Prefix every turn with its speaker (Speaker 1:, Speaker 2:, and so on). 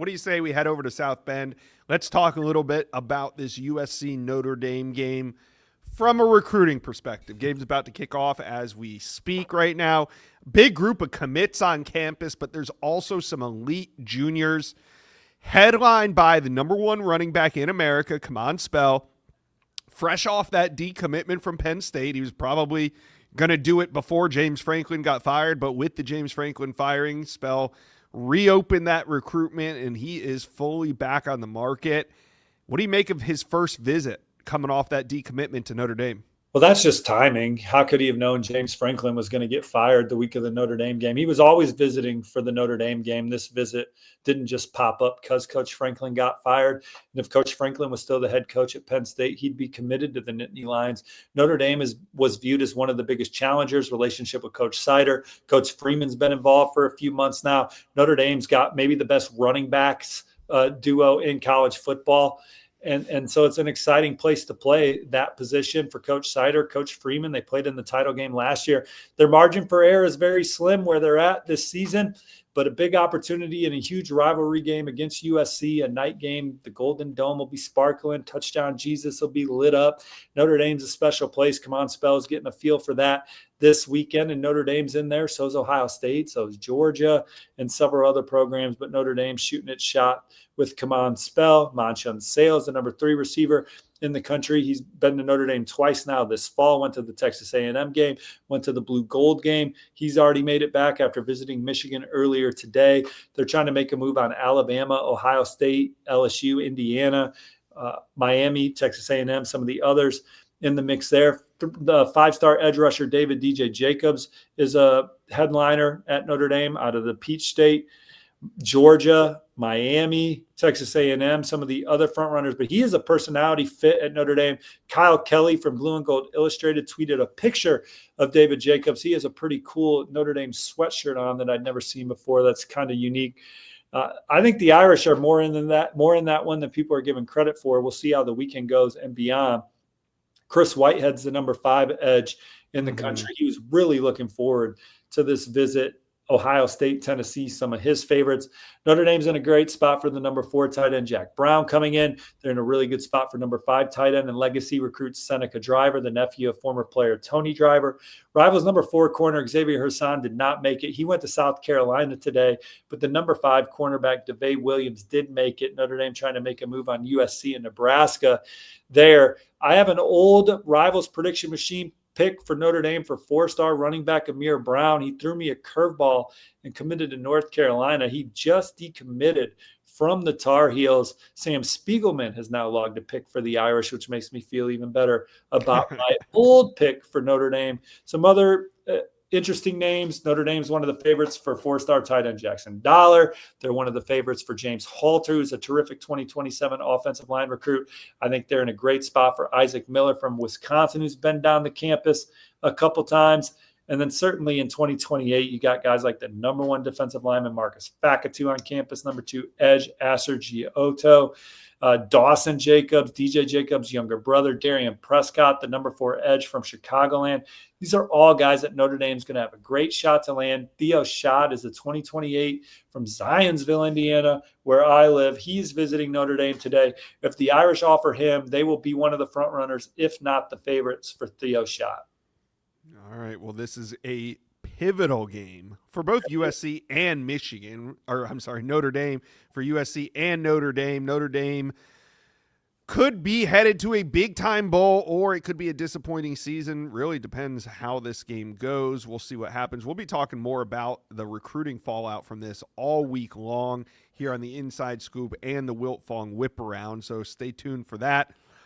Speaker 1: do you say we head over to South Bend? Let's talk a little bit about this USC Notre Dame game from a recruiting perspective. Game's about to kick off as we speak right now. Big group of commits on campus, but there's also some elite juniors headlined by the number one running back in America, Kamon Spell, fresh off that decommitment from Penn State. He was probably going to do it before James Franklin got fired, but with the James Franklin firing, Spell reopened that recruitment, and he is fully back on the market. What do you make of his first visit coming off that decommitment to Notre Dame?
Speaker 2: Well, that's just timing. How could he have known James Franklin was going to get fired the week of the Notre Dame game? He was always visiting for the Notre Dame game. This visit didn't just pop up because Coach Franklin got fired. And if Coach Franklin was still the head coach at Penn State, he'd be committed to the Nittany Lions. Notre Dame was viewed as one of the biggest challengers, relationship with Coach Sider. Coach Freeman's been involved for a few months now. Notre Dame's got maybe the best running backs duo in college football. And so it's an exciting place to play that position for Coach Sider, Coach Freeman. They played in the title game last year. Their margin for error is very slim where they're at this season, but a big opportunity in a huge rivalry game against USC, a night game. The Golden Dome will be sparkling. Touchdown Jesus will be lit up. Notre Dame's a special place. Kamon Spell's getting a feel for that this weekend, and Notre Dame's in there. So is Ohio State. So is Georgia and several other programs, but Notre Dame's shooting its shot with Kamon Spell. Monshun Sales, the number 3 receiver in the country. He's been to Notre Dame twice now this fall, went to the Texas A&M game, went to the Blue Gold game. He's already made it back after visiting Michigan earlier today. They're trying to make a move on Alabama, Ohio State, LSU, Indiana, Miami, Texas A&M, some of the others in the mix there. The 5-star edge rusher David DJ Jacobs is a headliner at Notre Dame out of the Peach State. Georgia, Miami, Texas A&M, some of the other front runners, but he is a personality fit at Notre Dame. Kyle Kelly from Blue and Gold Illustrated tweeted a picture of David Jacobs. He has a pretty cool Notre Dame sweatshirt on that I'd never seen before. That's kind of unique. I think the Irish are more in that one than people are giving credit for. We'll see how the weekend goes and beyond. Chris Whitehead's the number 5 edge in the country. He was really looking forward to this visit. Ohio State, Tennessee, some of his favorites. Notre Dame's in a great spot for the number 4 tight end, Jack Brown, coming in. They're in a really good spot for number 5 tight end and legacy recruits Seneca Driver, the nephew of former player Tony Driver. Rivals number 4 corner Xavier Hassan did not make it. He went to South Carolina today, but the number 5 cornerback DeVay Williams did make it. Notre Dame trying to make a move on USC and Nebraska there. I have an old Rivals prediction machine pick for Notre Dame for 4-star running back Amir Brown. He threw me a curveball and committed to North Carolina. He just decommitted from the Tar Heels. Sam Spiegelman has now logged a pick for the Irish, which makes me feel even better about my old pick for Notre Dame. Some other interesting names. Notre Dame's one of the favorites for 4-star tight end Jackson Dollar. They're one of the favorites for James Halter, who's a terrific 2027 offensive line recruit. I think they're in a great spot for Isaac Miller from Wisconsin, who's been down the campus a couple times. And then certainly in 2028, you got guys like the number 1 defensive lineman Marcus Fakatu on campus, number 2 edge Aser Giotto, Dawson Jacobs, DJ Jacobs' younger brother, Darian Prescott, the number 4 edge from Chicagoland. These are all guys that Notre Dame's going to have a great shot to land. Theo Schott is a 2028 from Zionsville, Indiana, where I live. He's visiting Notre Dame today. If the Irish offer him, they will be one of the front runners, if not the favorites for Theo Schott.
Speaker 1: All right. Well, this is a pivotal game for both USC and Michigan, or I'm sorry, Notre Dame for USC and Notre Dame. Notre Dame could be headed to a big-time bowl, or it could be a disappointing season. Really depends how this game goes. We'll see what happens. We'll be talking more about the recruiting fallout from this all week long here on the Inside Scoop and the Wilt Fong Whip Around, so stay tuned for that.